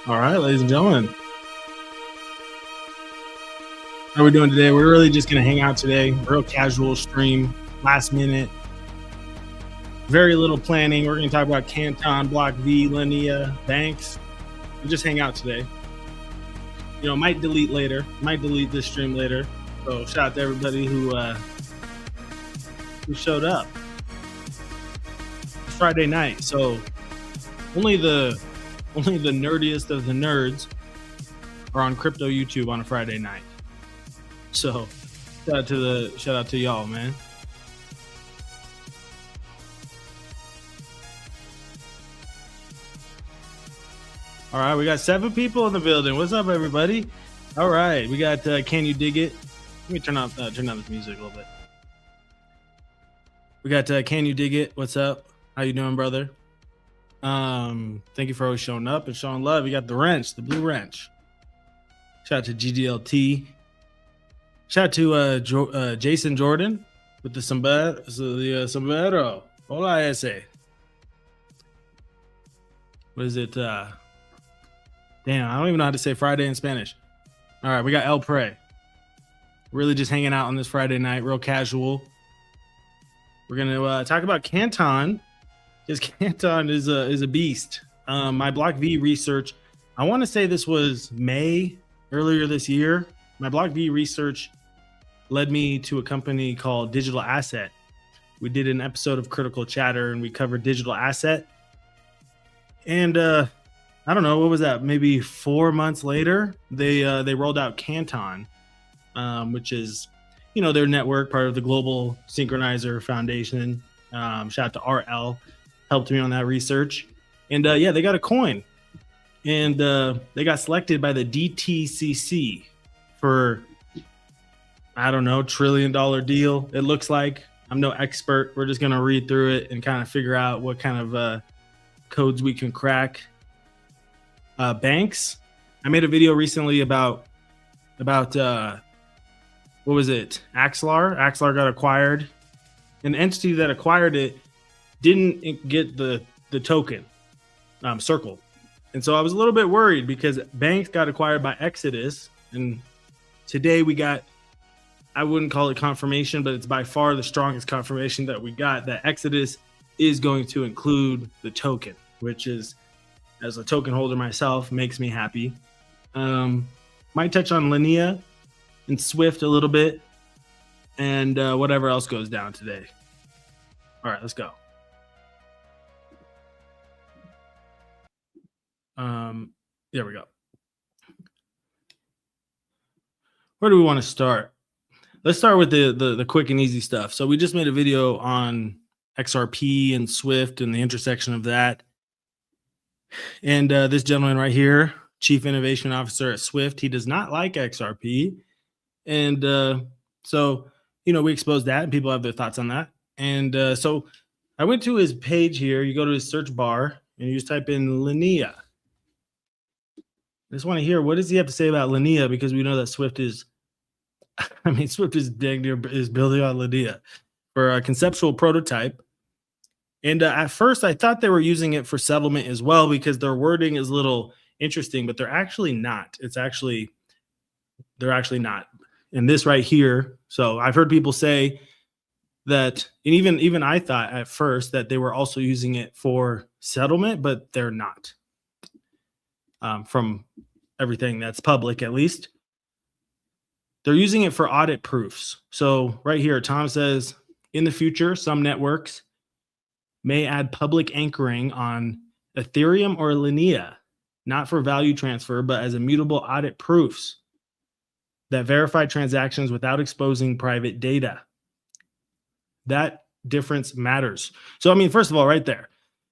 All right, ladies and gentlemen. How are we doing today? We're really just going to hang out today. Real casual stream, last minute. Very little planning. We're going to talk about Canton, BlockV, Linea, Baanx. We'll just hang out today. You know, might delete later. Might delete this stream later. So shout out to everybody who showed up. It's Friday night, so only the nerdiest of the nerds are on crypto YouTube on a Friday night. So shout out to y'all, man. All right, we got 7 people in the building. What's up, everybody? All right, we got Can You Dig It? Let me turn on this music a little bit. We got Can You Dig It? What's up? How you doing, brother? Thank you for always showing up and showing love. We got the wrench, the blue wrench. Shout out to GDLT. Shout out to Jason Jordan with the sombrero. Hola ese. What is it? Damn, I don't even know how to say Friday in Spanish. All right, we got El Prey. Really just hanging out on this Friday night, real casual. We're gonna talk about Canton. Because Canton is a beast. My BlockV research, I want to say this was May earlier this year. My BlockV research led me to a company called Digital Asset. We did an episode of Critical Chatter and we covered digital asset. And I don't know, what was that? Maybe 4 months later, they rolled out Canton, which is, you know, their network, part of the Global Synchronizer Foundation. Shout out to RL. Helped me on that research. And yeah, they got a coin. And they got selected by the DTCC for, I don't know, $1 trillion deal. It looks like. I'm no expert. We're just going to read through it and kind of figure out what kind of codes we can crack. Baanx. I made a video recently about what was it? Axlar. Axlar got acquired. An entity that acquired it didn't get the token circle. And so I was a little bit worried because Baanx got acquired by Exodus. And today we got, I wouldn't call it confirmation, but it's by far the strongest confirmation that we got that Exodus is going to include the token, which is, as a token holder myself, makes me happy. Might touch on Linea and Swift a little bit and whatever else goes down today. All right, let's go. There we go. Where do we want to start? Let's start with the quick and easy stuff. So we just made a video on XRP and Swift and the intersection of that. And this gentleman right here, Chief Innovation Officer at Swift, he does not like XRP. And so, you know, we exposed that and people have their thoughts on that. And so I went to his page here. You go to his search bar and you just type in Linea. I just want to hear, what does he have to say about Linea? Because we know that Swift is, I mean, Swift is dang near is building on Linea for a conceptual prototype. And at first I thought they were using it for settlement as well, because their wording is a little interesting, but they're actually not. They're actually not. And this right here. So I've heard people say that, and even I thought at first that they were also using it for settlement, but they're not. From everything that's public, at least. They're using it for audit proofs. So right here, Tom says, in the future, some networks may add public anchoring on Ethereum or Linea, not for value transfer, but as immutable audit proofs that verify transactions without exposing private data. That difference matters. So, I mean, first of all, right there,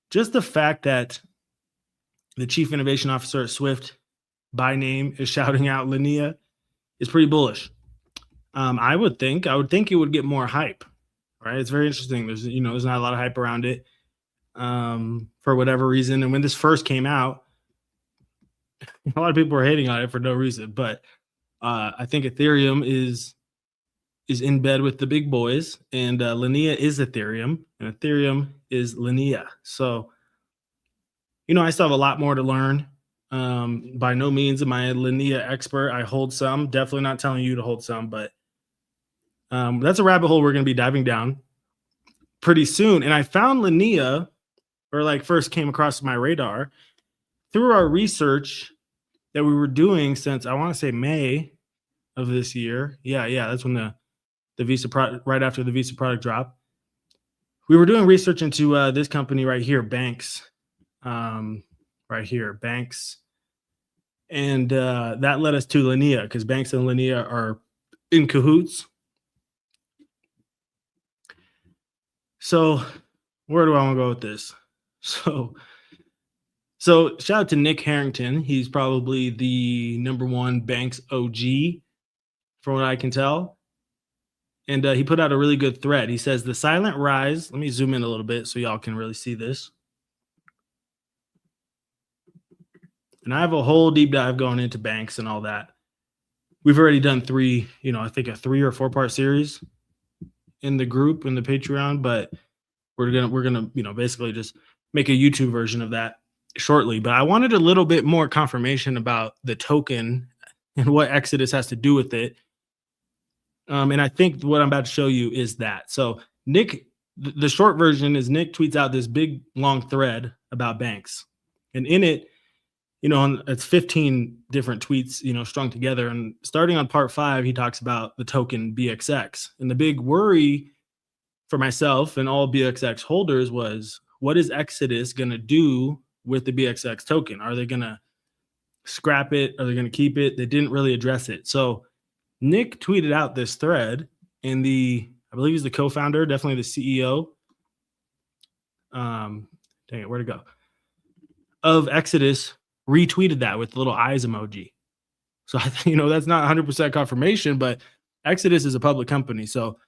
just the fact that the Chief Innovation Officer at Swift by name is shouting out Linea is pretty bullish. I would think it would get more hype, right? It's very interesting. There's not a lot of hype around it for whatever reason. And when this first came out, a lot of people were hating on it for no reason. But I think Ethereum is in bed with the big boys, and Linea is Ethereum, and Ethereum is Linea. So, I still have a lot more to learn. By no means am I a Linea expert. I hold some. Definitely not telling you to hold some, but that's a rabbit hole we're going to be diving down pretty soon. And I found Linea, or like first came across my radar through our research that we were doing since I want to say May of this year. Yeah, that's when the Visa product, right after the Visa product drop. We were doing research into this company right here, Baanx, right here, Baanx, and that led us to Linea because Baanx and Linea are in cahoots. So where do I want to go with this? So shout out to Nick Harrington. He's probably the #1 Baanx OG, from what I can tell. And he put out a really good thread. He says, the silent rise. Let me zoom in a little bit so y'all can really see this. And I have a whole deep dive going into Baanx and all that. We've already done three, I think a 3 or 4 part series in the group, in the Patreon, but we're gonna, basically just make a YouTube version of that shortly. But I wanted a little bit more confirmation about the token and what Exodus has to do with it. And I think what I'm about to show you is that. So Nick, the short version is Nick tweets out this big long thread about Baanx, and in it, it's 15 different tweets, strung together. And starting on part 5, he talks about the token BXX. And the big worry for myself and all BXX holders was, what is Exodus going to do with the BXX token? Are they going to scrap it? Are they going to keep it? They didn't really address it. So Nick tweeted out this thread, and I believe he's the co-founder, definitely the CEO. Dang it, where'd it go? Of Exodus, retweeted that with the little eyes emoji. So I think, that's not 100% confirmation, but Exodus is a public company. So,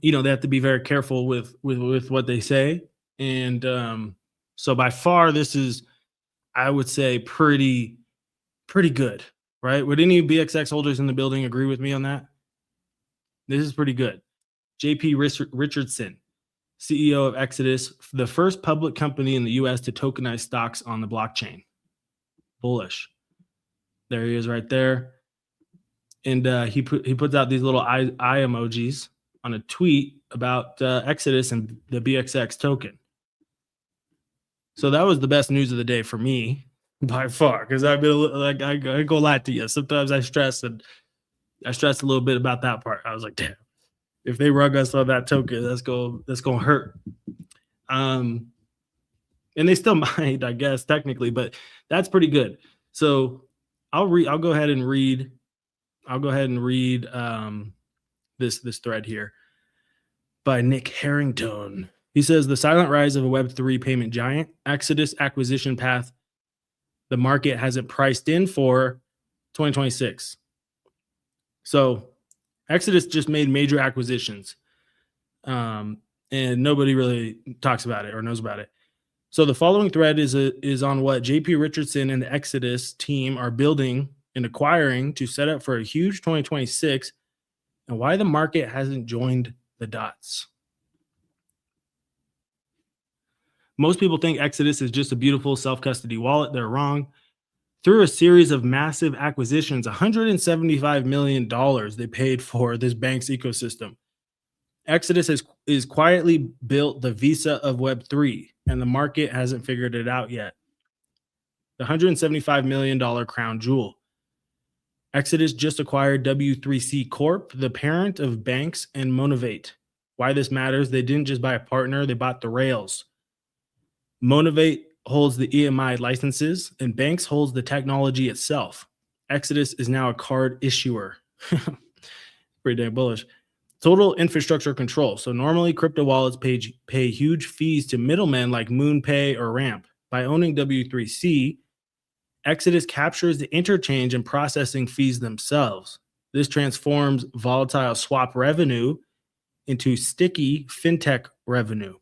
they have to be very careful with what they say. And so by far, this is, I would say, pretty good, right? Would any BXX holders in the building agree with me on that? This is pretty good. JP Richardson, CEO of Exodus, the first public company in the US to tokenize stocks on the blockchain. Bullish. There he is right there. And he puts out these little eye emojis on a tweet about Exodus and the BXX token. So that was the best news of the day for me by far, because I've been like, I go lie to you. Sometimes I stress a little bit about that part. I was like, damn, if they rug us on that token, that's gonna hurt. And they still might, I guess, technically, but that's pretty good. So I'll go ahead and read this thread here by Nick Harrington. He says, the silent rise of a Web3 payment giant, Exodus acquisition path the market hasn't priced in for 2026. So Exodus just made major acquisitions, and nobody really talks about it or knows about it. So the following thread is on what JP Richardson and the Exodus team are building and acquiring to set up for a huge 2026, and why the market hasn't joined the dots. Most people think Exodus is just a beautiful self-custody wallet. They're wrong. Through a series of massive acquisitions, $175 million they paid for this Baanx ecosystem. Exodus is quietly built the Visa of Web3, and the market hasn't figured it out yet. The $175 million crown jewel. Exodus just acquired W3C Corp, the parent of Baanx and Monovate. Why this matters, they didn't just buy a partner, they bought the rails. Monovate holds the EMI licenses, and Baanx holds the technology itself. Exodus is now a card issuer. Pretty damn bullish. Total infrastructure control. So normally crypto wallets pay huge fees to middlemen like MoonPay or Ramp. By owning W3C, Exodus captures the interchange and processing fees themselves. This transforms volatile swap revenue into sticky fintech revenue.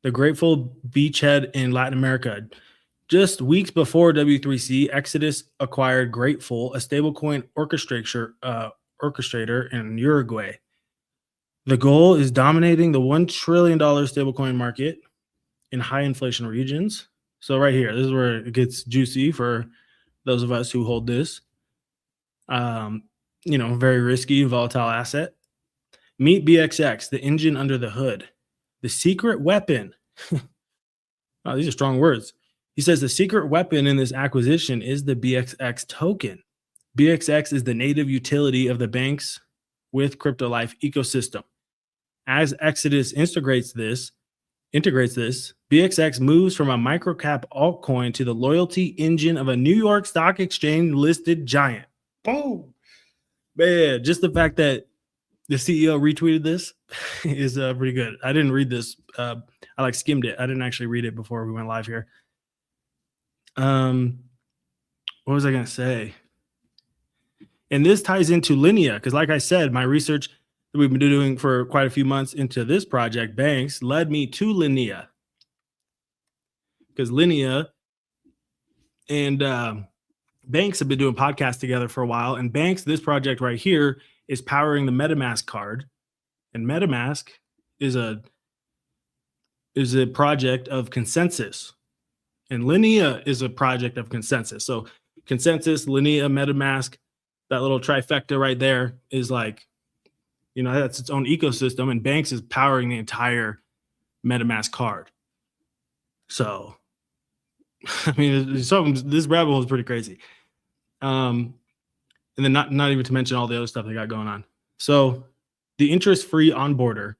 The grateful beachhead in Latin America. Just weeks before W3C, Exodus acquired Grateful, a stablecoin orchestrator in Uruguay. The goal is dominating the $1 trillion stablecoin market in high inflation regions. So right here, this is where it gets juicy for those of us who hold this. Very risky, volatile asset. Meet BXX, the engine under the hood, the secret weapon. Oh, these are strong words. He says the secret weapon in this acquisition is the BXX token. BXX is the native utility of the Baanx with crypto life ecosystem. As Exodus integrates this, BXX moves from a microcap altcoin to the loyalty engine of a New York Stock Exchange listed giant. Boom. Man, just the fact that the CEO retweeted this is pretty good. I didn't read this. I skimmed it. I didn't actually read it before we went live here. What was I going to say? And this ties into Linea, because like I said, my research that we've been doing for quite a few months into this project, Baanx, led me to Linea. Because Linea and Baanx have been doing podcasts together for a while. And Baanx, this project right here, is powering the MetaMask card. And MetaMask is a project of consensus. And Linea is a project of consensus. So consensus, Linea, MetaMask, that little trifecta right there is like, that's its own ecosystem. And Baanx is powering the entire MetaMask card. So, I mean, this rabbit hole is pretty crazy. And then not even to mention all the other stuff they got going on. So the interest-free onboarder.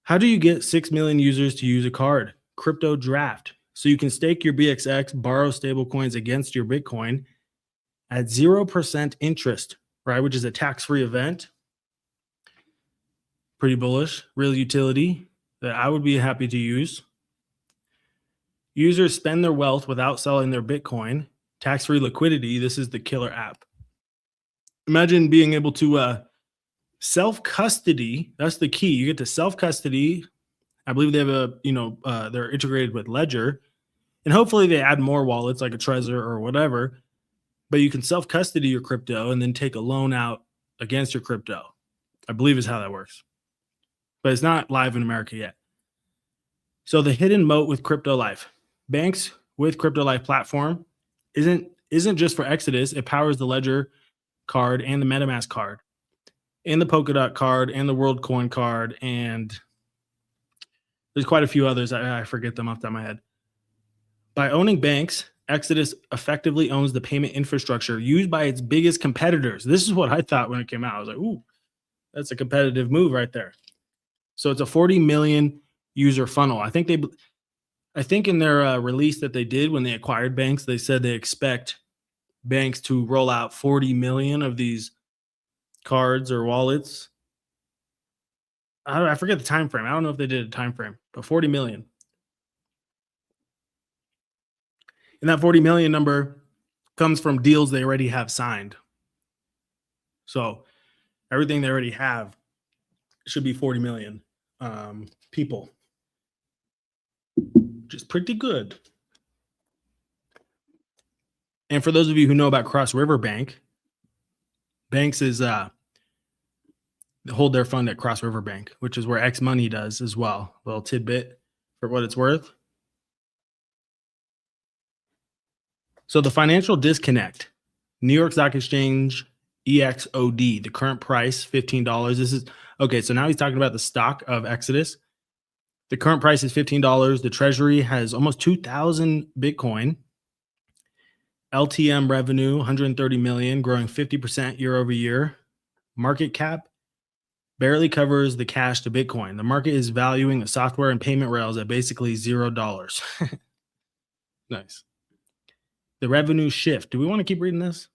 How do you get 6 million users to use a card? Crypto draft. So you can stake your BXX, borrow stable coins against your Bitcoin at 0% interest, right? Which is a tax-free event. Pretty bullish, real utility that I would be happy to use. Users spend their wealth without selling their Bitcoin. Tax-free liquidity. This is the killer app. Imagine being able to self-custody. That's the key. You get to self-custody. I believe they have they're integrated with Ledger, and hopefully they add more wallets like a Trezor or whatever, but you can self-custody your crypto and then take a loan out against your crypto, I believe is how that works, but it's not live in America yet. So the hidden moat with Crypto Life. Baanx with Crypto Life platform isn't just for Exodus. It powers the Ledger card and the MetaMask card and the Polkadot card and the WorldCoin card, and there's quite a few others. I forget them off the top of my head. By owning Baanx, Exodus effectively owns the payment infrastructure used by its biggest competitors. This is what I thought when it came out. I was like, ooh, that's a competitive move right there. So it's a 40 million user funnel. I think in their release that they did when they acquired Baanx, they said they expect Baanx to roll out 40 million of these cards or wallets. I forget the time frame. I don't know if they did a time frame, but 40 million. And that 40 million number comes from deals they already have signed. So everything they already have should be 40 million people, which is pretty good. And for those of you who know about Cross River Bank, Baanx is hold their fund at Cross River Bank, which is where X Money does as well. A little tidbit for what it's worth. So the financial disconnect, New York Stock Exchange, EXOD, the current price, $15. This is, okay, so now he's talking about the stock of Exodus. The current price is $15. The treasury has almost 2,000 Bitcoin. LTM revenue, 130 million, growing 50% year over year. Market cap barely covers the cash to Bitcoin. The market is valuing the software and payment rails at basically $0. Nice. The revenue shift. Do we want to keep reading this?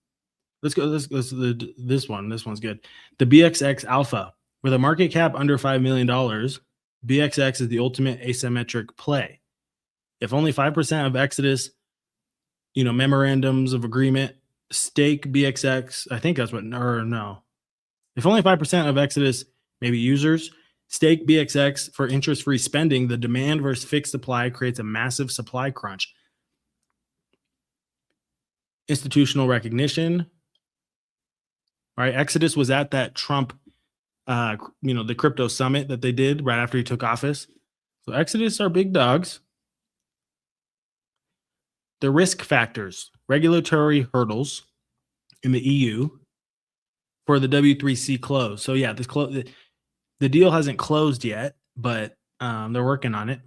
Let's go. This one. This one's good. The BXX Alpha. With a market cap under $5 million, BXX is the ultimate asymmetric play. If only 5% of Exodus, memorandums of agreement, stake BXX, I think that's what, or no. If only 5% of Exodus, maybe users, stake BXX for interest-free spending, the demand versus fixed supply creates a massive supply crunch. Institutional recognition, right? Exodus was at that Trump, the crypto summit that they did right after he took office. So Exodus are big dogs. the risk factors, regulatory hurdles in the EU for the W3C close. So yeah, the deal hasn't closed yet, but they're working on it.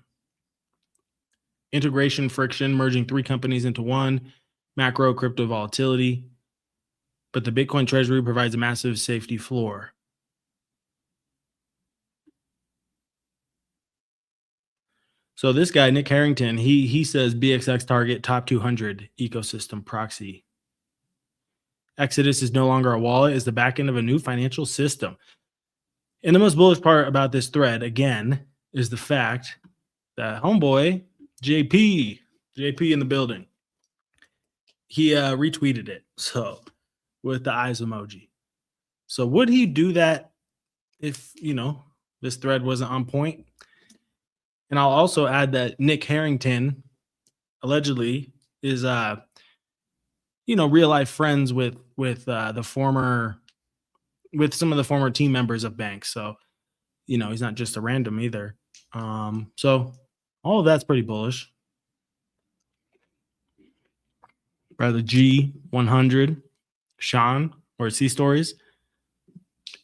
Integration friction, merging 3 companies into one, macro crypto volatility, but the Bitcoin treasury provides a massive safety floor. So this guy, Nick Harrington, he says BXX target top 200 ecosystem proxy. Exodus is no longer a wallet, is the back end of a new financial system. And the most bullish part about this thread, again, is the fact that homeboy, JP in the building, he retweeted it. So with the eyes emoji. So would he do that if, this thread wasn't on point? And I'll also add that Nick Harrington allegedly is, real life friends with some of the former team members of Baanx. So, he's not just a random either. So all of that's pretty bullish. Brother G100, Sean, or C Stories,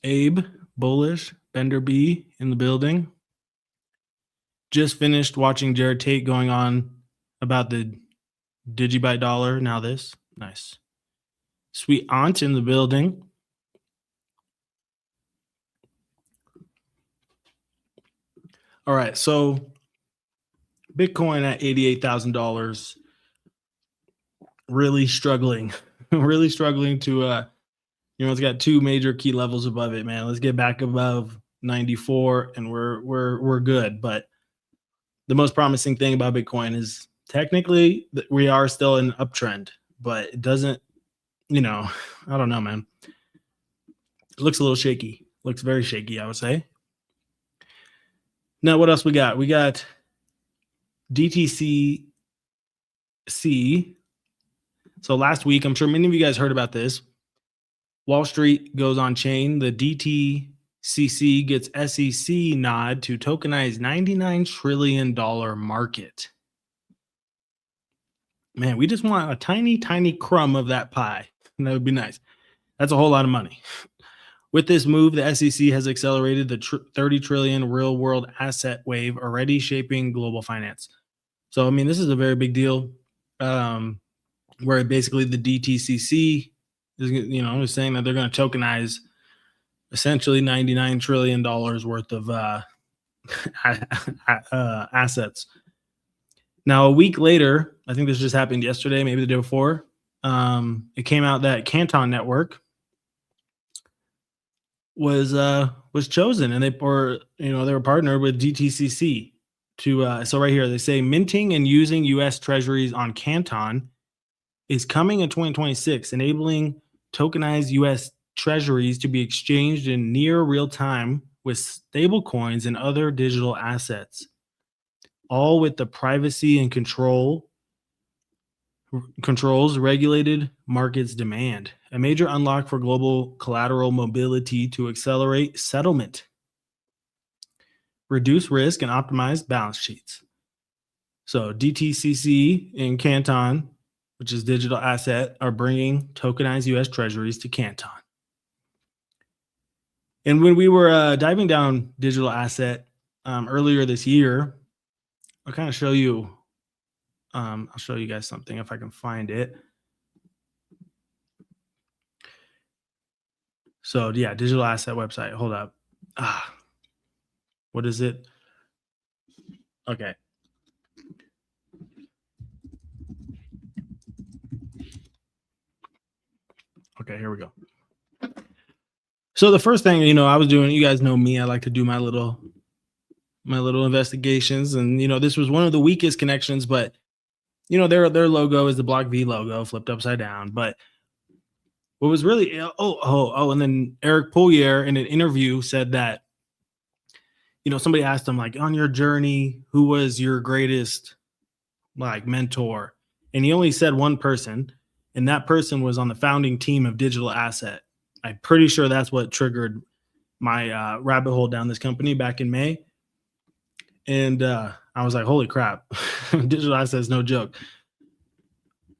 Abe, bullish, Bender B in the building. Just finished watching Jared Tate going on about the Digibyte dollar. Now this. Nice. Sweet aunt in the building. All right. So Bitcoin at $88,000. Really struggling. Really struggling to, it's got 2 major key levels above it, man. Let's get back above 94 and we're good. But the most promising thing about Bitcoin is technically that we are still in an uptrend, but it doesn't, I don't know, man. It looks a little shaky. Looks very shaky, I would say. Now, what else we got? We got DTCC. So last week, I'm sure many of you guys heard about this. Wall Street goes on chain. The DTCC gets SEC nod to tokenize $99 trillion market. Man, we just want a tiny, tiny crumb of that pie. And that would be nice. That's a whole lot of money. With this move, the SEC has accelerated the 30 trillion real world asset wave already shaping global finance. So, this is a very big deal, where basically the DTCC is, saying that they're going to tokenize essentially $99 trillion worth of assets. Now, a week later, I think this just happened yesterday, maybe the day before, it came out that Canton network was chosen, and they were partnered with DTCC to. So right here they say minting and using U.S. Treasuries on Canton is coming in 2026, enabling tokenized U.S. Treasuries to be exchanged in near real time with stable coins and other digital assets, all with the privacy and controls regulated markets demand. A major unlock for global collateral mobility to accelerate settlement, reduce risk, and optimize balance sheets. So DTCC and Canton, which is digital asset, are bringing tokenized U.S. Treasuries to Canton. And when we were diving down digital asset earlier this year, I'll kind of show you. I'll show you guys something if I can find it. So yeah, digital asset website. Hold up. What is it? Okay. Okay, here we go. So the first thing, I was doing, you guys know me, I like to do my little investigations, and this was one of the weakest connections, but their logo is the BlockV logo flipped upside down. But what was really and then Eric Poulier in an interview said that somebody asked him, like, on your journey, who was your greatest mentor? And he only said one person, and that person was on the founding team of Digital Asset. I'm pretty sure that's what triggered my rabbit hole down this company back in May. And I was like, holy crap, Digital Asset is no joke.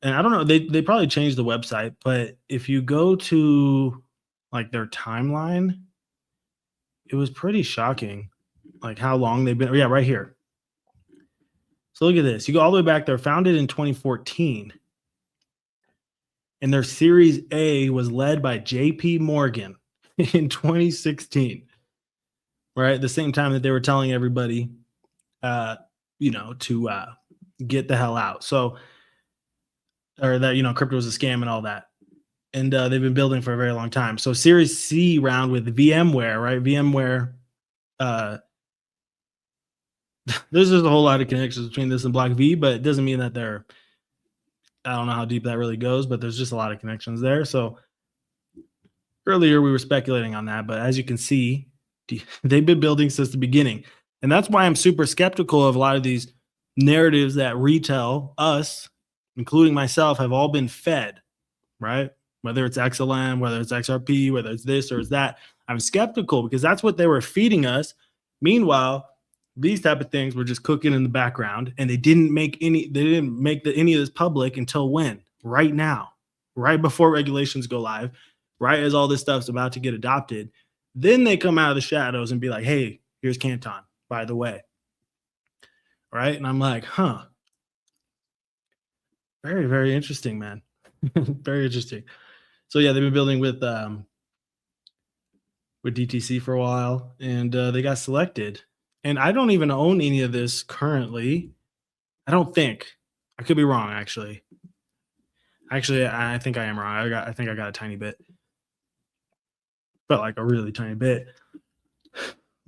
and I don't know, they probably changed the website, but if you go to like their timeline, it was pretty shocking, like how long they've been. Yeah, right here. So look at this. You go all the way back. They're founded in 2014, and their Series A was led by J.P. Morgan in 2016. Right, at the same time that they were telling everybody, uh, to get the hell out. So, or that crypto was a scam and all that. And they've been building for a very long time. So Series C round with VMware, right? VMware, uh, there's just a whole lot of connections between this and BlockV, but it doesn't mean that they're, I don't know how deep that really goes, but there's just a lot of connections there. So earlier we were speculating on that, but as you can see, they've been building since the beginning. And that's why I'm super skeptical of a lot of these narratives that retail, us, including myself, have all been fed, right? Whether it's XLM, whether it's XRP, whether it's this or it's that. I'm skeptical because that's what they were feeding us. Meanwhile, these type of things were just cooking in the background, and they didn't make any of this public until when? Right now, right before regulations go live, right as all this stuff's about to get adopted. Then they come out of the shadows and be like, hey, here's Canton, by the way. Right? And I'm like, huh. Very, very interesting, man. Very interesting. So yeah, they've been building with DTC for a while, and they got selected. And I don't even own any of this currently. I don't think. I could be wrong, actually. Actually, I think I am wrong. I think I got a tiny bit. But like a really tiny bit.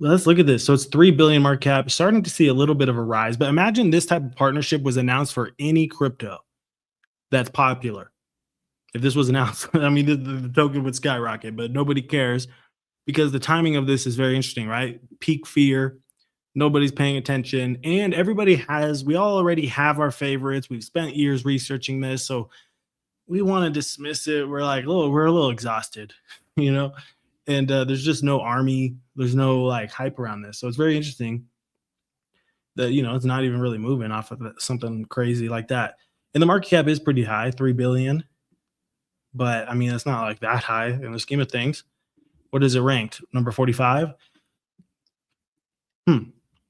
Let's look at this. So it's 3 billion market cap, starting to see a little bit of a rise. But imagine this type of partnership was announced for any crypto that's popular. If this was announced, I mean, the token would skyrocket, but nobody cares because the timing of this is very interesting, right? Peak fear, nobody's paying attention, and we all already have our favorites. We've spent years researching this, so we want to dismiss it. We're like, oh, we're a little exhausted, and there's just no army, there's no like hype around this. So it's very interesting that it's not even really moving off of something crazy like that. And the market cap is pretty high, 3 billion. But I mean, it's not like that high in the scheme of things. What is it ranked? Number 45?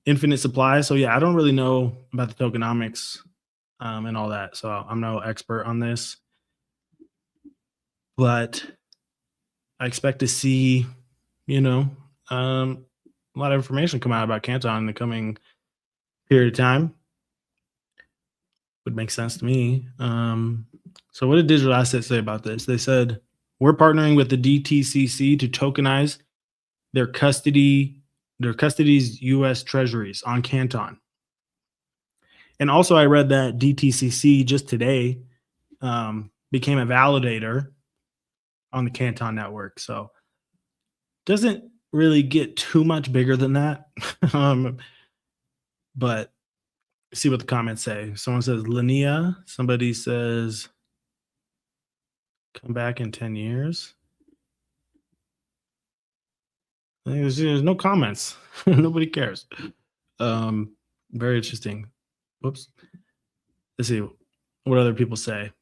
Infinite supply. So yeah, I don't really know about the tokenomics and all that. So I'm no expert on this. But I expect to see, a lot of information come out about Canton in the coming period of time. Would make sense to me. So what did Digital Assets say about this? They said, we're partnering with the DTCC to tokenize their custody's US treasuries on Canton. And also I read that DTCC just today became a validator on the Canton network. So doesn't really get too much bigger than that. But see what the comments say. Someone says Linea. Somebody says come back in 10 years. There's no comments. Nobody cares. Very interesting. Whoops. Let's see what other people say.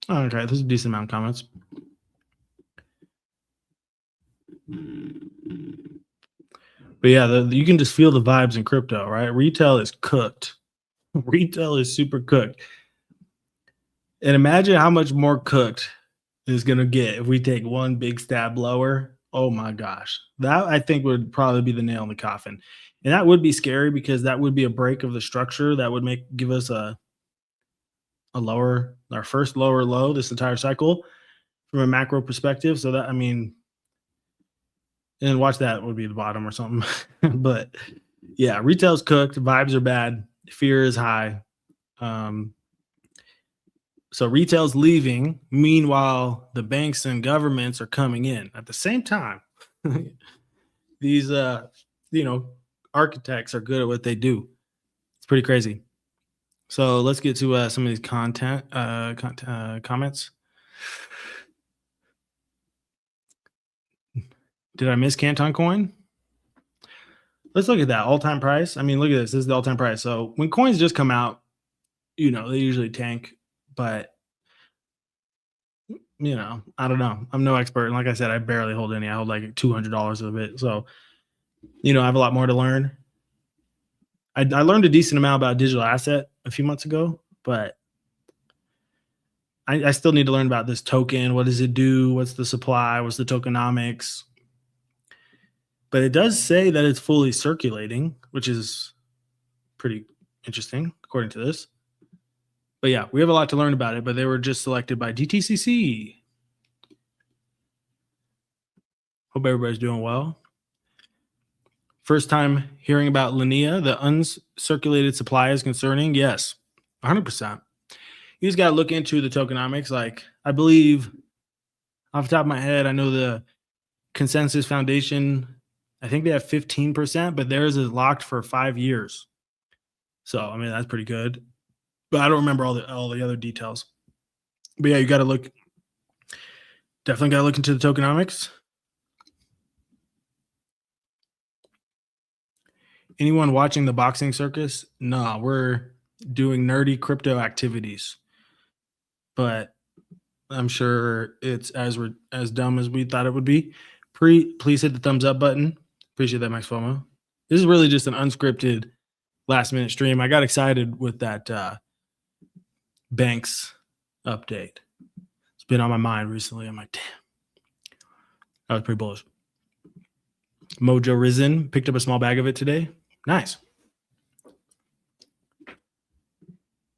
Okay, there's a decent amount of comments. But yeah, you can just feel the vibes in crypto, right? Retail is cooked. Retail is super cooked. And imagine how much more cooked is going to get if we take one big stab lower. Oh my gosh. That I think would probably be the nail in the coffin. And that would be scary because that would be a break of the structure that would give us our first lower low this entire cycle from a macro perspective. So that, I mean, and watch that would be the bottom or something. But yeah, retail's cooked, vibes are bad, fear is high. So retail's leaving. Meanwhile, the banks and governments are coming in at the same time. These, architects are good at what they do. It's pretty crazy. So let's get to some of these comments. Did I miss Canton coin? Let's look at that all-time price. I mean, look at this. This is the all-time price. So when coins just come out, they usually tank, but I don't know. I'm no expert. And like I said, I barely hold any. I hold like $200 of it. So, I have a lot more to learn. I learned a decent amount about digital asset a few months ago, but I still need to learn about this token. What does it do? What's the supply? What's the tokenomics? But it does say that it's fully circulating, which is pretty interesting, according to this. But yeah, we have a lot to learn about it, but they were just selected by DTCC. Hope everybody's doing well. First time hearing about Linea, the uncirculated supply is concerning. Yes, 100%. You just got to look into the tokenomics. Like, I believe, off the top of my head, I know the Consensus Foundation, I think they have 15%, but theirs is locked for 5 years. So, I mean, that's pretty good. But I don't remember all the other details. But yeah, you got to look. Definitely got to look into the tokenomics. Anyone watching the boxing circus? No, we're doing nerdy crypto activities. But I'm sure it's as dumb as we thought it would be. Please hit the thumbs up button. Appreciate that, Max FOMO. This is really just an unscripted last minute stream. I got excited with that Baanx update. It's been on my mind recently. I'm like, damn. That was pretty bullish. Mojo Risen picked up a small bag of it today. Nice.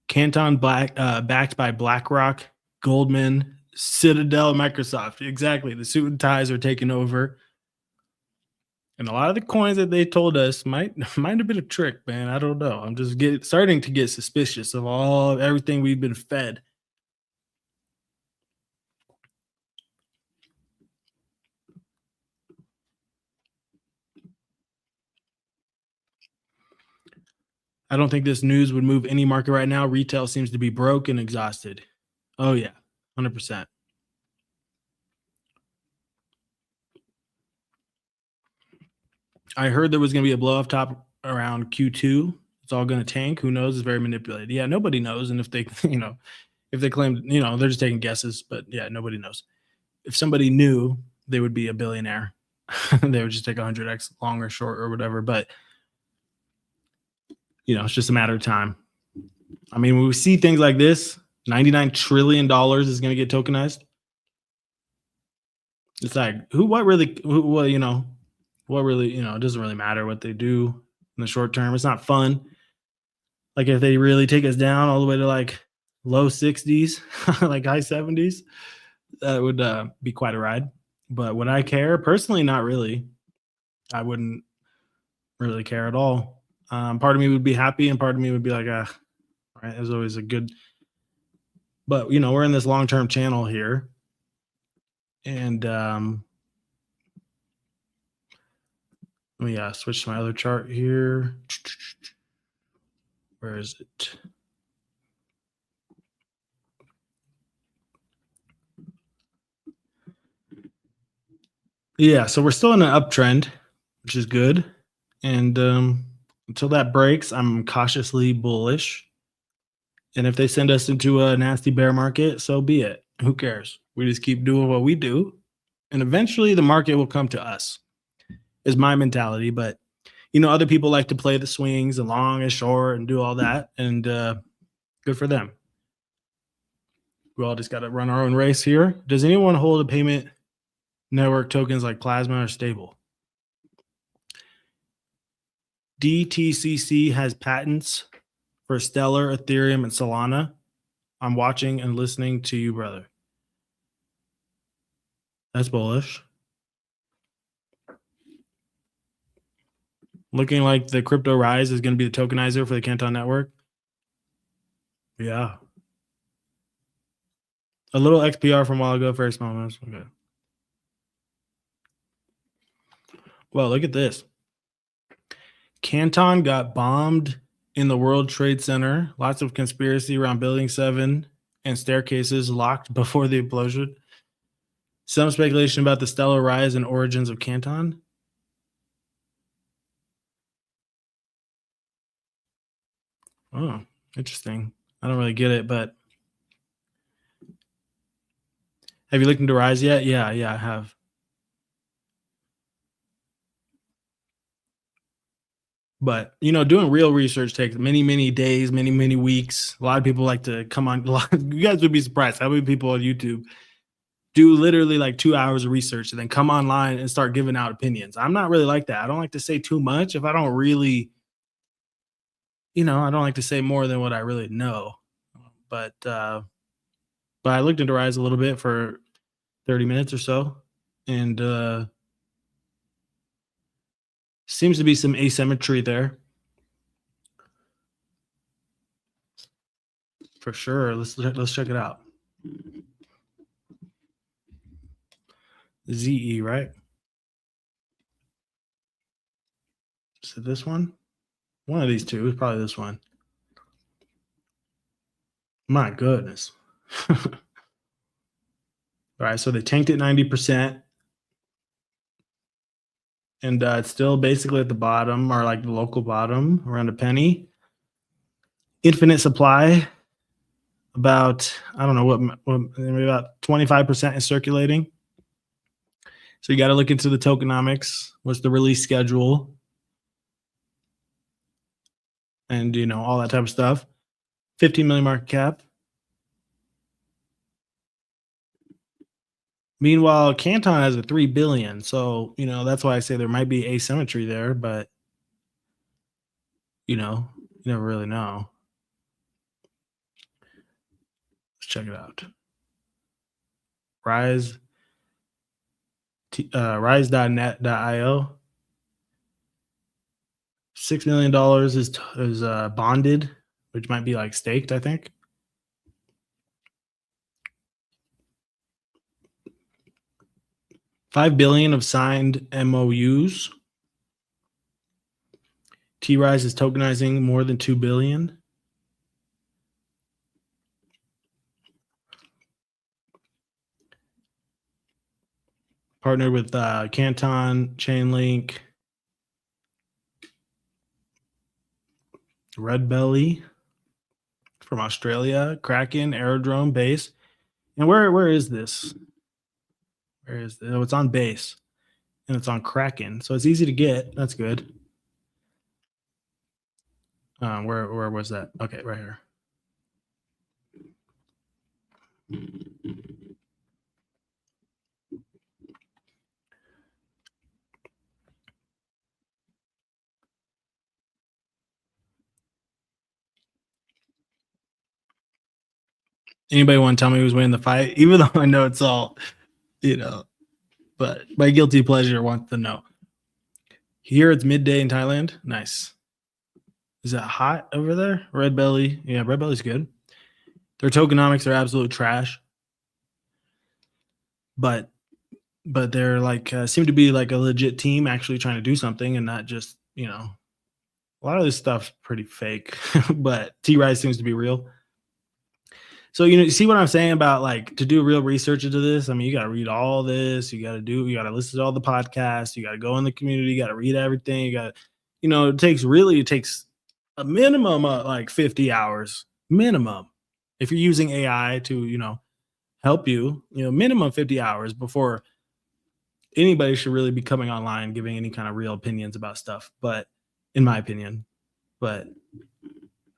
Canton backed by BlackRock, Goldman, Citadel, Microsoft. Exactly. The suit and ties are taking over. And a lot of the coins that they told us might have been a trick, man. I don't know. I'm just starting to get suspicious of everything we've been fed. I don't think this news would move any market right now. Retail seems to be broke and exhausted. Oh, yeah, 100%. I heard there was going to be a blow off top around Q2. It's all going to tank. Who knows? It's very manipulated. Yeah, nobody knows. And if they, if they claim, they're just taking guesses. But yeah, nobody knows. If somebody knew, they would be a billionaire. They would just take 100x long or short or whatever. But it's just a matter of time. I mean, when we see things like this, $99 trillion is going to get tokenized. It's like, it doesn't really matter what they do in the short term. It's not fun. Like, if they really take us down all the way to like low 60s, like high 70s, that would be quite a ride. But would I care? Personally, not really. I wouldn't really care at all. Part of me would be happy, and part of me would be like, right, there's always a good. But we're in this long-term channel here, and let me switch to my other chart here. Where is it? Yeah, so we're still in an uptrend, which is good, and until that breaks, I'm cautiously bullish. And if they send us into a nasty bear market, so be it. Who cares? We just keep doing what we do, and eventually the market will come to us, is my mentality. But other people like to play the swings and long and short and do all that, and good for them. We all just got to run our own race here. Does anyone hold a payment network tokens like Plasma or Stable? DTCC has patents for Stellar, Ethereum, and Solana. I'm watching and listening to you, brother. That's bullish. Looking like the crypto rise is going to be the tokenizer for the Canton network. Yeah. A little XPR from a while ago, very small amounts. Okay. Well, look at this. Canton got bombed in the World Trade Center. Lots of conspiracy around Building 7 and staircases locked before the explosion. Some speculation about the stellar rise and origins of Canton. Oh, interesting. I don't really get it, but have you looked into Rise yet? Yeah, I have. But doing real research takes many days, many weeks. A lot of people like to come on. You guys would be surprised how many people on YouTube do literally like 2 hours of research and then come online and start giving out opinions. I'm not really like that. I don't like to say too much if I don't really, I don't like to say more than what I really know. But I looked into Rise a little bit for 30 minutes or so, and seems to be some asymmetry there. For sure. Let's check it out. ZE, right? Is it this one? One of these two is probably this one. My goodness. All right, so they tanked it 90%. And it's still basically at the bottom, or like the local bottom, around a penny. Infinite supply, about, I don't know what maybe about 25% is circulating. So you got to look into the tokenomics. What's the release schedule? And all that type of stuff. 15 million market cap. Meanwhile, Canton has a 3 billion. So, that's why I say there might be asymmetry there, but you never really know. Let's check it out. Rise, rise.net.io. $6 million is bonded, which might be like staked, I think. $5 billion of signed MOUs. T-Rise is tokenizing more than 2 billion. Partnered with Canton, Chainlink, Red Belly from Australia, Kraken, Aerodrome, Base. And where is this? Where is this? Oh, it's on Base, and it's on Kraken, so it's easy to get. That's good. Where was that? Okay, right here. Anybody want to tell me who's winning the fight? Even though I know it's all, but my guilty pleasure wants to know. Here it's midday in Thailand. Nice. Is it hot over there? Red Belly. Yeah, Red Belly's good. Their tokenomics are absolute trash. But they're like seem to be like a legit team actually trying to do something and not just, a lot of this stuff's pretty fake, but T-Rise seems to be real. So, you see what I'm saying about like to do real research into this? I mean, you got to read all this. You got to listen to all the podcasts. You got to go in the community. You got to read everything. You got, it takes a minimum of like 50 hours minimum. If you're using AI to, help you, minimum 50 hours before anybody should really be coming online, giving any kind of real opinions about stuff. But in my opinion, but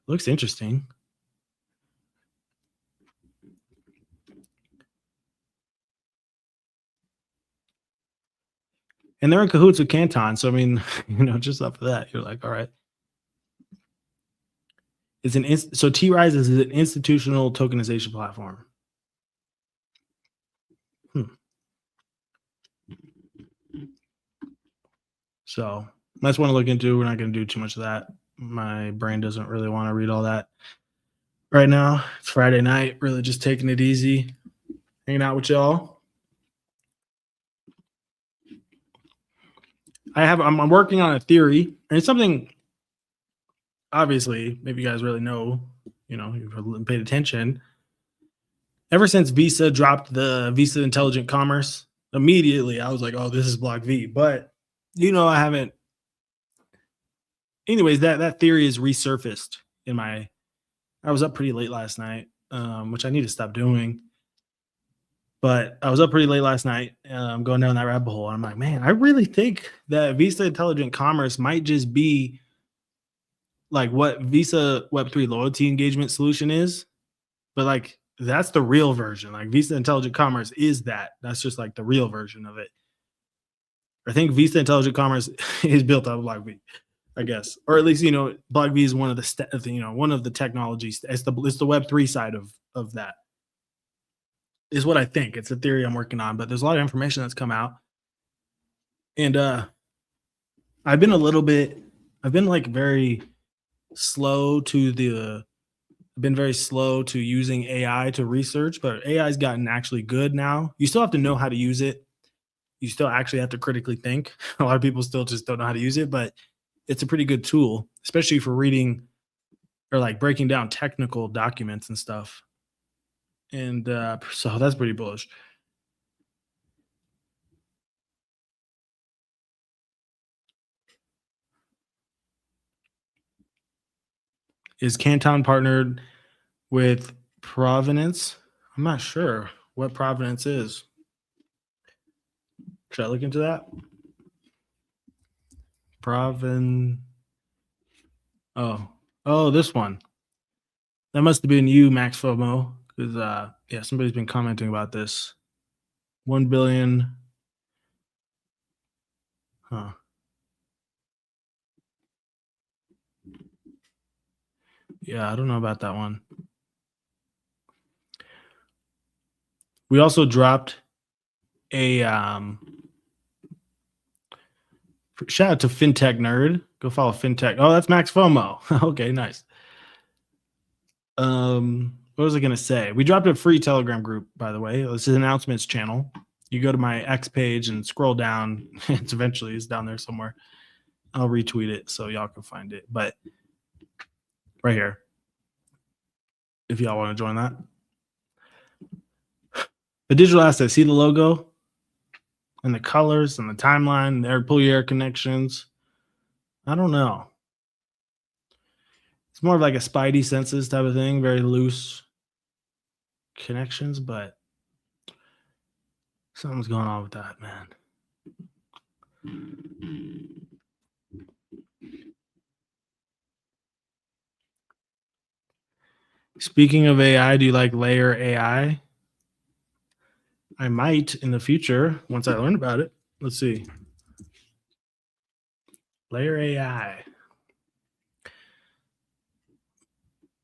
looks interesting. And they're in cahoots with Canton. So, I mean, just off of that, you're like, all right. So T-Rise is an institutional tokenization platform. So that's one to look into. We're not going to do too much of that. My brain doesn't really want to read all that right now. It's Friday night, really just taking it easy, hanging out with y'all. I'm working on a theory, and it's something, obviously, maybe you guys really know, you've paid attention. ever since Visa dropped the Visa Intelligent Commerce, immediately I was like, oh, this is BlockV. But I haven't. Anyways, that theory is resurfaced in my. I was up pretty late last night, which I need to stop doing. But I was up pretty late last night, going down that rabbit hole. And I'm like, man, I really think that Visa Intelligent Commerce might just be like what Visa Web3 loyalty engagement solution is, but like that's the real version. Like Visa Intelligent Commerce is that. That's just like the real version of it. I think Visa Intelligent Commerce is built out of BlockV, I guess, or at least BlockV is one of the one of the technologies. It's the Web3 side of that. Is what I think. It's a theory I'm working on, but there's a lot of information that's come out. And I've been like very slow to using AI to research, but AI's gotten actually good now. You still have to know how to use it. You still actually have to critically think. A lot of people still just don't know how to use it, but it's a pretty good tool, especially for reading or like breaking down technical documents and stuff. And so that's pretty bullish. Is Canton partnered with Provenance? I'm not sure what Provenance is. Should I look into that? Oh, this one. That must have been you, Max FOMO, because somebody's been commenting about this. 1 billion. Huh. Yeah, I don't know about that one. We also dropped a shout out to FinTech Nerd. Go follow FinTech. Oh, that's Max FOMO. Okay, nice. What was I gonna say? We dropped a free Telegram group, by the way. This is an announcements channel. You go to my X page and scroll down. It's down there somewhere. I'll retweet it so y'all can find it. But right here, if y'all want to join that. The digital asset, see the logo and the colors and the timeline, the pull your connections. I don't know. It's more of like a spidey senses type of thing, very loose connections, but something's going on with that, man. Speaking of AI, do you like Layer AI? I might in the future once I learn about it. Let's see. Layer AI.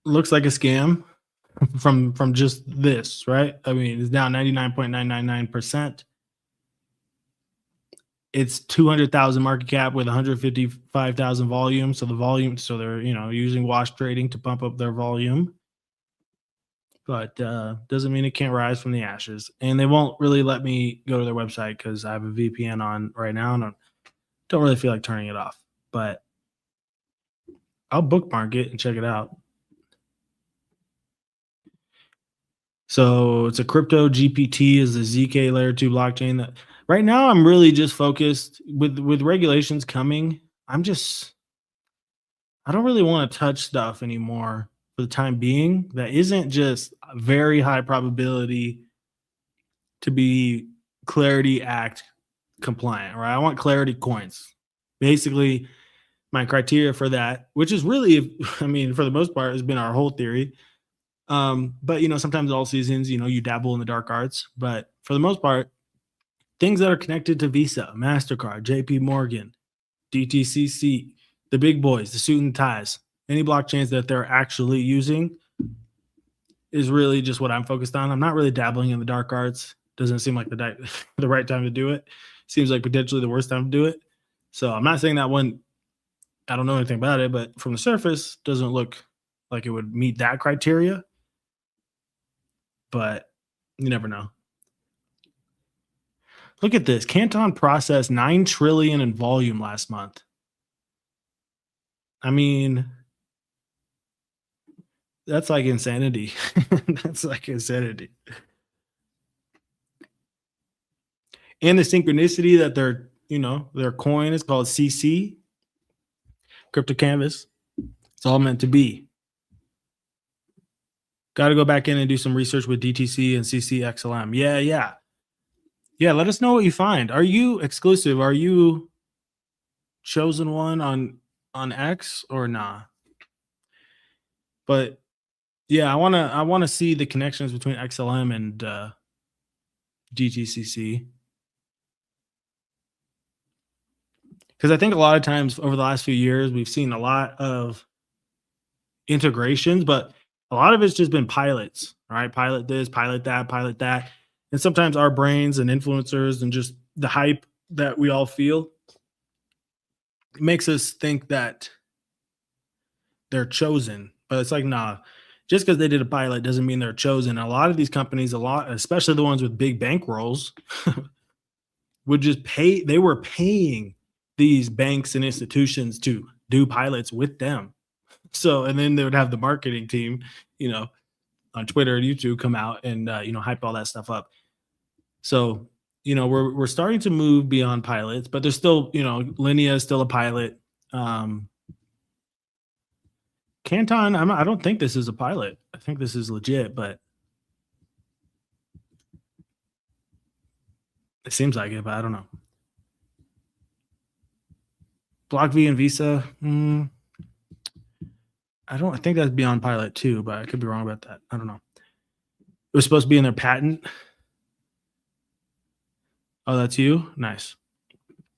Looks like a scam from just this, right? I mean, it's down 99.999%. It's 200,000 market cap with 155,000 volume. So they're using wash trading to pump up their volume. But doesn't mean it can't rise from the ashes. And they won't really let me go to their website because I have a VPN on right now and I don't really feel like turning it off. But I'll bookmark it and check it out. So it's a crypto GPT is the ZK layer 2 blockchain. That right now I'm really just focused with regulations coming. I don't really want to touch stuff anymore for the time being that isn't just a very high probability to be Clarity Act compliant, right? I want Clarity coins. Basically, my criteria for that, which is really, for the most part, has been our whole theory. But sometimes all seasons, you dabble in the dark arts, but for the most part, things that are connected to Visa, MasterCard, JP Morgan, DTCC, the big boys, the suit and ties, any blockchains that they're actually using is really just what I'm focused on. I'm not really dabbling in the dark arts. Doesn't seem like the right time to do it. Seems like potentially the worst time to do it. So I'm not saying that one, I don't know anything about it, but from the surface, doesn't look like it would meet that criteria. But you never know. Look at this. Canton processed 9 trillion in volume last month. That's like insanity. That's like insanity. And the synchronicity that their coin is called CC, Crypto Canvas. It's all meant to be. Got to go back in and do some research with DTC and CCXLM. Yeah. Let us know what you find. Are you exclusive? Are you chosen one on X or nah? But yeah, I wanna see the connections between XLM and DTCC, because I think a lot of times over the last few years we've seen a lot of integrations, but a lot of it's just been pilots. All right, pilot this, pilot that, and sometimes our brains and influencers and just the hype that we all feel makes us think that they're chosen, but it's like, nah, just because they did a pilot doesn't mean they're chosen. A lot of these companies, especially the ones with big bankrolls, would just pay. They were paying these banks and institutions to do pilots with them. So, and then they would have the marketing team, on Twitter and YouTube come out and hype all that stuff up. So, we're starting to move beyond pilots, but there's still, Linea is still a pilot. Canton, I don't think this is a pilot. I think this is legit, but it seems like it, but I don't know. BlockV and Visa, I think that's beyond pilot too, but I could be wrong about that. I don't know. It was supposed to be in their patent. Oh, that's you? Nice.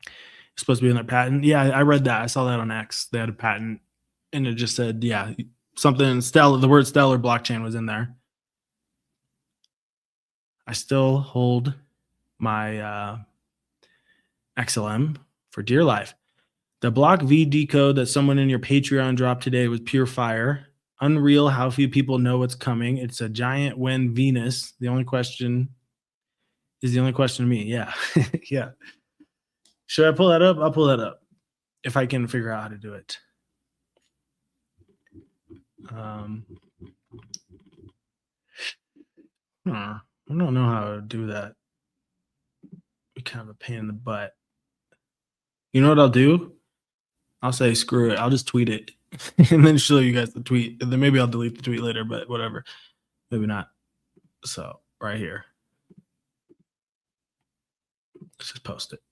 It's supposed to be in their patent. Yeah, I read that. I saw that on X. They had a patent, and it just said, yeah, something stellar. The word stellar blockchain was in there. I still hold my XLM for dear life. The BlockV decode that someone in your Patreon dropped today was pure fire. Unreal how few people know what's coming. It's a giant when Venus. The only question to me. Yeah. Yeah. Should I pull that up? I'll pull that up if I can figure out how to do it. I don't know how to do that. It's kind of a pain in the butt. You know what I'll do? I'll say screw it. I'll just tweet it and then show you guys the tweet. And then maybe I'll delete the tweet later, but whatever. Maybe not. So right here. Let's just post it.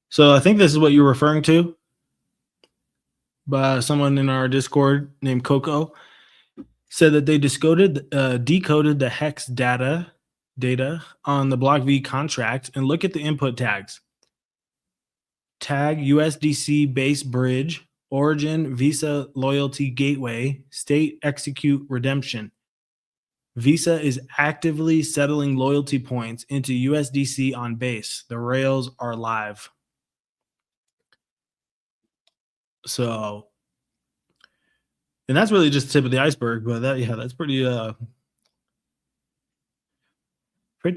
So I think this is what you're referring to. But someone in our Discord named Coco said that they decoded the hex data on the BlockV contract, and look at the input tags. Tag USDC base bridge, origin, Visa loyalty gateway, state execute redemption. Visa is actively settling loyalty points into USDC on base. The rails are live. So, and that's really just the tip of the iceberg, but that's pretty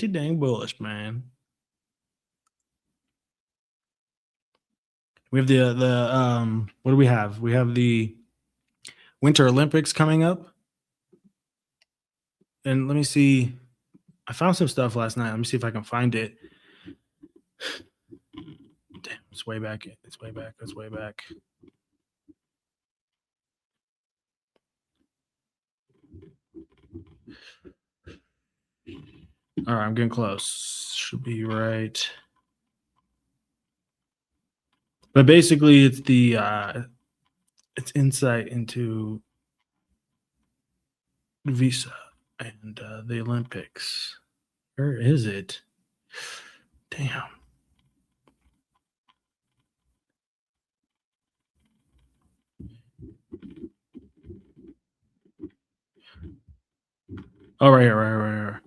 dang bullish, man. We have the what do we have? We have the Winter Olympics coming up. And let me see. I found some stuff last night. Let me see if I can find it. Damn, it's way back. It's way back. It's way back. All right, I'm getting close. Should be right. But basically, it's the it's insight into Visa and the Olympics. Where is it? Damn. Oh, right here.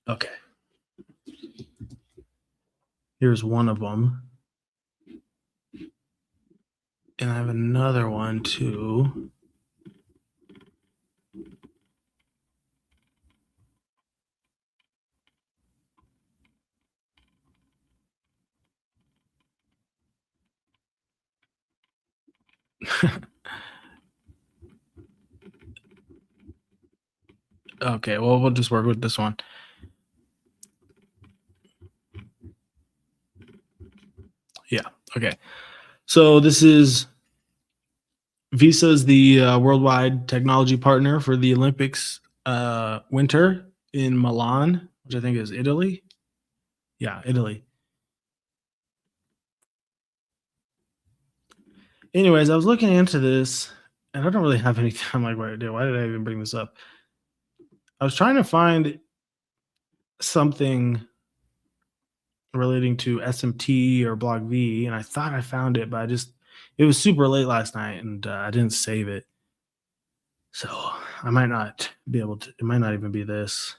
Okay. Here's one of them. And I have another one too. Okay, well, we'll just work with this one. Yeah. Okay. So this is Visa's the worldwide technology partner for the Olympics winter in Milan, which I think is Italy. Yeah, Italy. Anyways, I was looking into this, and I don't really have any time. Like, why did I even bring this up? I was trying to find something relating to SMT or BlockV, and I thought I found it, but it was super late last night, and I didn't save it. So I might not be able to. It might not even be this.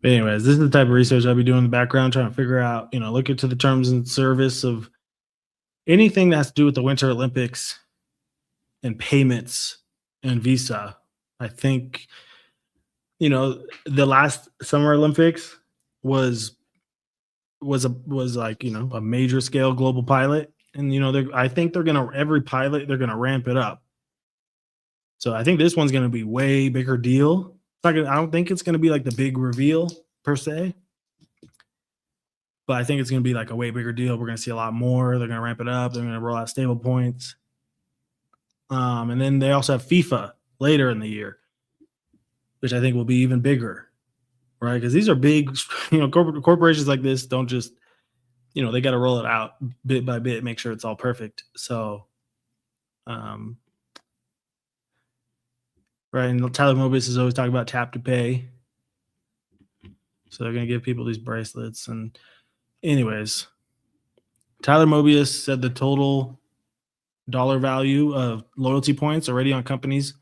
But anyways, this is the type of research I'll be doing in the background, trying to figure out, look into the terms and service of anything that has to do with the Winter Olympics and payments and Visa. I think, the last Summer Olympics was like, a major scale global pilot. And, I think every pilot, they're going to ramp it up. So I think this one's going to be way bigger deal. I don't think it's going to be like the big reveal per se, but I think it's going to be like a way bigger deal. We're going to see a lot more. They're going to ramp it up. They're going to roll out stable points. And then they also have FIFA later in the year, which I think will be even bigger, right? Because these are big, corporations like this don't just, they got to roll it out bit by bit, make sure it's all perfect. So, right. And Tyler Mobius is always talking about tap to pay. So they're going to give people these bracelets. And anyways, Tyler Mobius said the total dollar value of loyalty points already on companies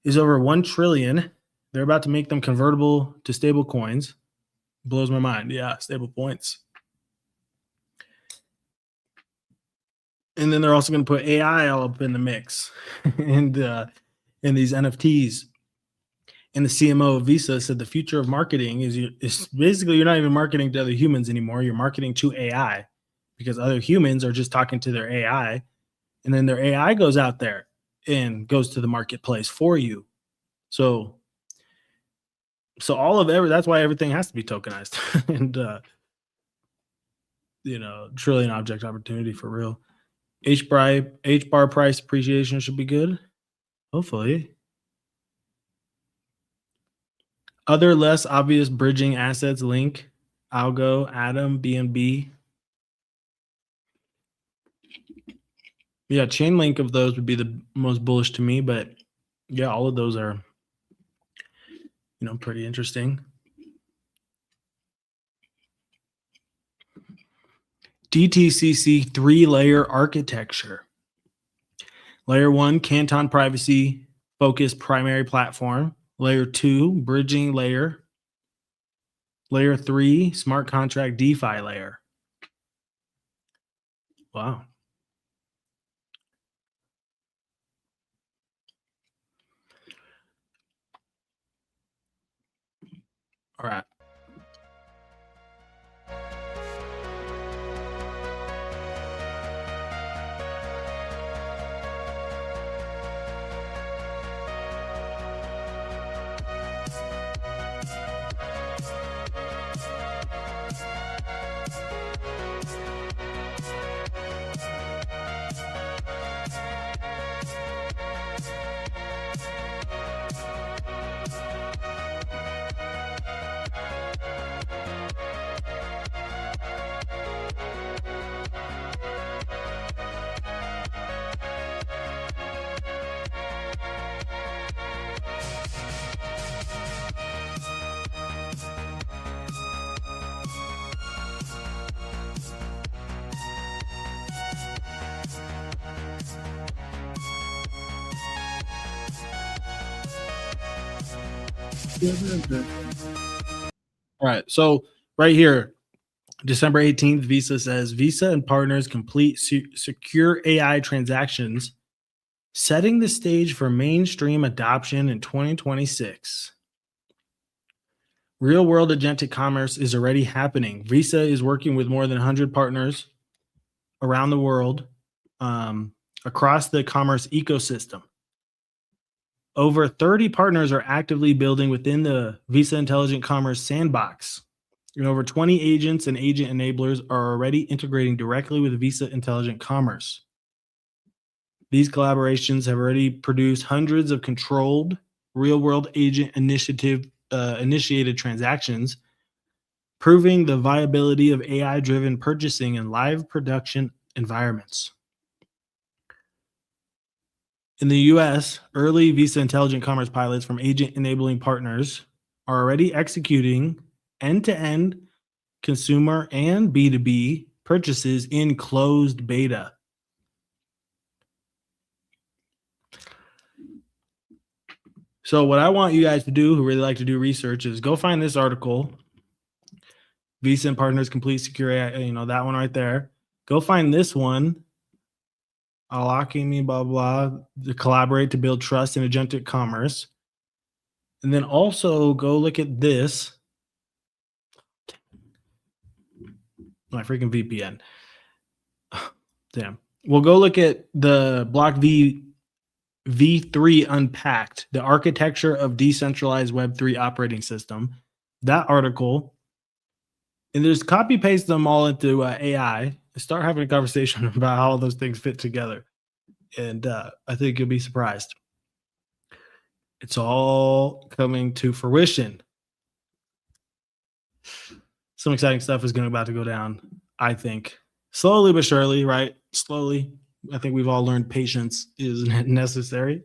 is over 1 trillion. They're about to make them convertible to stable coins. Blows my mind. Yeah, stable points. And then they're also going to put AI all up in the mix and in these NFTs. And the CMO of Visa said the future of marketing is basically you're not even marketing to other humans anymore. You're marketing to AI because other humans are just talking to their AI. And then their AI goes out there and goes to the marketplace for you. So that's why everything has to be tokenized and, trillion object opportunity for real. H-bar price appreciation should be good. Hopefully. Other less obvious bridging assets, Link, Algo, Atom, BNB. Yeah, Chainlink of those would be the most bullish to me, but yeah, all of those are, pretty interesting. DTCC 3-layer architecture. Layer 1, Canton privacy focused primary platform. Layer 2, bridging layer. Layer 3, smart contract DeFi layer. Wow. All right. All right. So right here, December 18th, Visa says Visa and partners complete secure AI transactions, setting the stage for mainstream adoption in 2026. Real world agentic commerce is already happening. Visa is working with more than 100 partners around the world, across the commerce ecosystem. Over 30 partners are actively building within the Visa Intelligent Commerce sandbox. And over 20 agents and agent enablers are already integrating directly with Visa Intelligent Commerce. These collaborations have already produced hundreds of controlled, real-world agent initiated transactions, proving the viability of AI-driven purchasing in live production environments. In the US, early Visa Intelligent Commerce pilots from agent enabling partners are already executing end-to-end consumer and B2B purchases in closed beta. So what I want you guys to do, who really like to do research, is go find this article, Visa and Partners Complete Secure AI, that one right there. Go find this one, Alchemy, blah, blah, to collaborate to build trust in agentic commerce. And then also go look at this. My freaking VPN. Damn. We'll go look at the BlockV V3 Unpacked, the architecture of decentralized Web3 operating system. That article, and just copy paste them all into AI and start having a conversation about how all those things fit together. And I think you'll be surprised. It's all coming to fruition. Some exciting stuff is about to go down, I think. Slowly but surely, right? Slowly. I think we've all learned patience is necessary.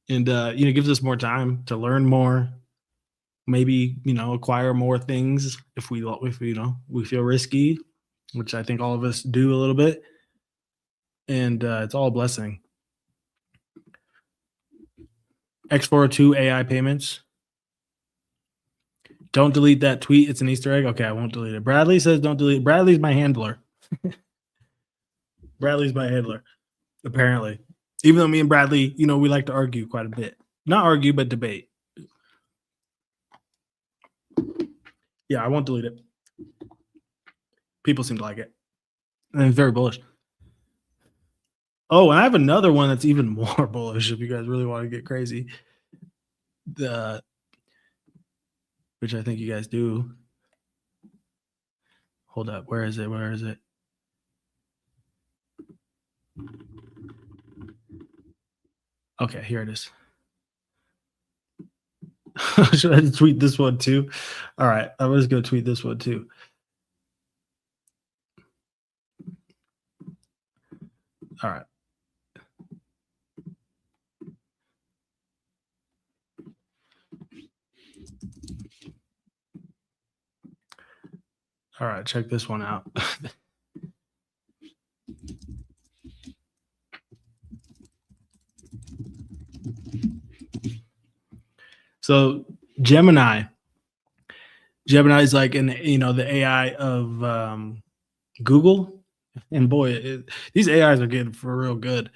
And, it gives us more time to learn more, maybe, acquire more things if we feel risky, which I think all of us do a little bit. And it's all a blessing. X402 AI payments. Don't delete that tweet. It's an Easter egg. Okay, I won't delete it. Bradley says don't delete. Bradley's my handler. Bradley's my handler, apparently. Even though me and Bradley, we like to argue quite a bit. Not argue, but debate. Yeah, I won't delete it. People seem to like it. And it's very bullish. Oh, and I have another one that's even more bullish if you guys really want to get crazy. Which I think you guys do. Hold up. Where is it? Okay, here it is. Should I tweet this one too? All right, I'm just going to tweet this one too. All right. All right, check this one out. So Gemini is like the AI of Google, and boy, these AIs are getting for real good.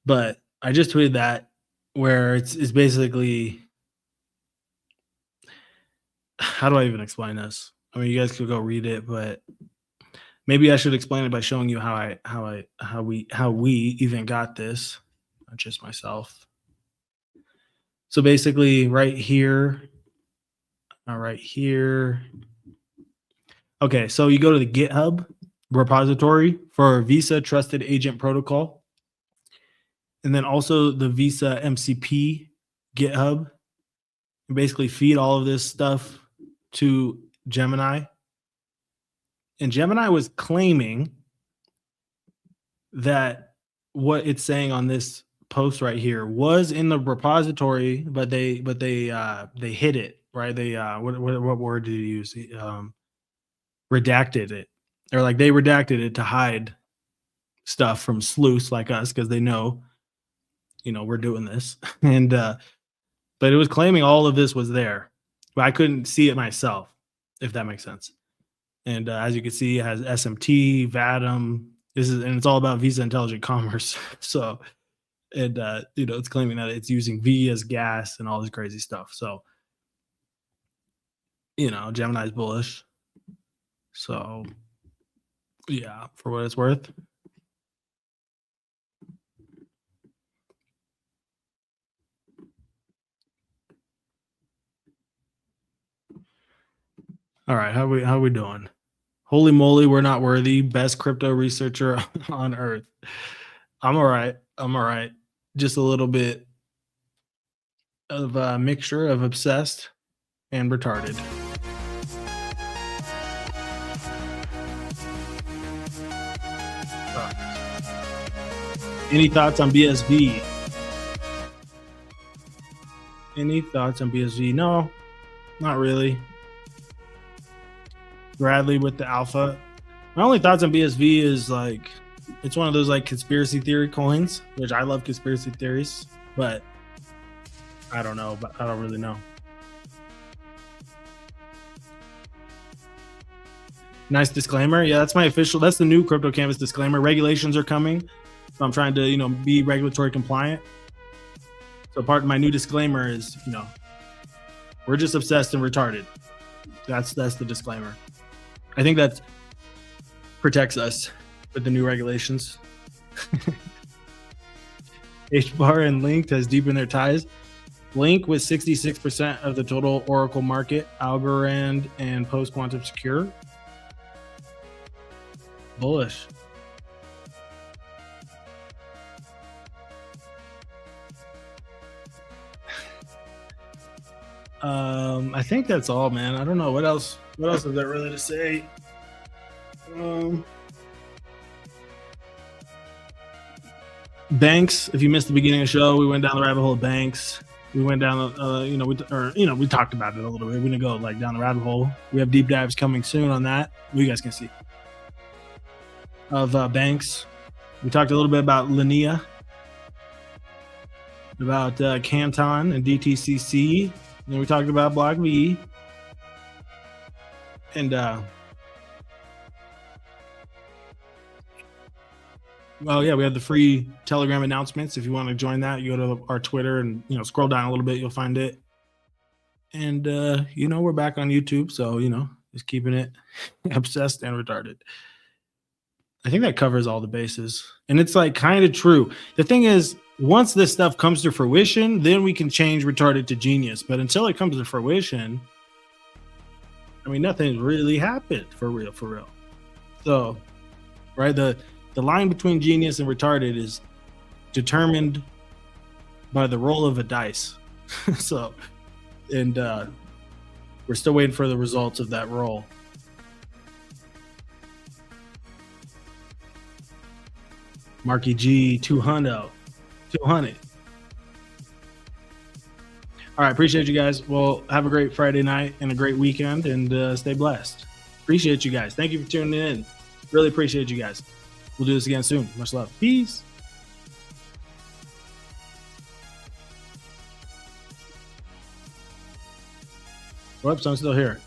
But I just tweeted that where it's basically, how do I even explain this? I mean, you guys could go read it, but maybe I should explain it by showing you how we even got this, not just myself. So basically, right here. Okay, so you go to the GitHub repository for Visa Trusted Agent Protocol, and then also the Visa MCP GitHub. You basically feed all of this stuff to Gemini. And Gemini was claiming that what it's saying on this post right here was in the repository, but they hid it, right? They what word did you use? Redacted it, or like they redacted it to hide stuff from sleuths like us because they know, we're doing this. And but it was claiming all of this was there, but I couldn't see it myself, if that makes sense. And as you can see, it has SMT, VATM. And it's all about Visa Intelligent Commerce. So, and it's claiming that it's using V as gas and all this crazy stuff. So, Gemini's bullish. So, Yeah, for what it's worth. All right, how we doing? Holy moly, we're not worthy. Best crypto researcher on earth. I'm all right. I'm all right. Just a little bit of a mixture of obsessed and retarded. Any thoughts on BSV? Any thoughts on BSV? No, not really. Bradley with the alpha. My only thoughts on BSV is like it's one of those like conspiracy theory coins, which I love conspiracy theories, but I don't know, but I don't really know. Nice disclaimer. Yeah, that's my official, that's the new Crypto Canvas disclaimer. Regulations are coming. So I'm trying to, be regulatory compliant. So part of my new disclaimer is, we're just obsessed and retarded. That's the disclaimer. I think that protects us with the new regulations. HBAR and Linked has deepened their ties. Link with 66% of the total Oracle market, Algorand and Post Quantum Secure. Bullish. I think that's all, man. I don't know what else is there really to say. Baanx. If you missed the beginning of the show, we went down the rabbit hole of Baanx. We went down, we talked about it a little bit. We're gonna go like down the rabbit hole. We have deep dives coming soon on that. You guys can see of Baanx. We talked a little bit about Linea, about Canton and DTCC. And we talked about BlockV. And well, yeah, we have the free Telegram announcements. If you want to join that, you go to our Twitter and scroll down a little bit, you'll find it. And we're back on YouTube, so just keeping it obsessed and retarded. I think that covers all the bases. And it's like kind of true. The thing is, once this stuff comes to fruition, then we can change retarded to genius. But until it comes to fruition, I mean, nothing's really happened for real. So, right, the line between genius and retarded is determined by the roll of a dice. So, and we're still waiting for the results of that roll. Marky G, 200. All right, appreciate you guys. Well, have a great Friday night and a great weekend, and stay blessed. Appreciate you guys. Thank you for tuning in. Really appreciate you guys. We'll do this again soon. Much love. Peace. Whoops, I'm still here.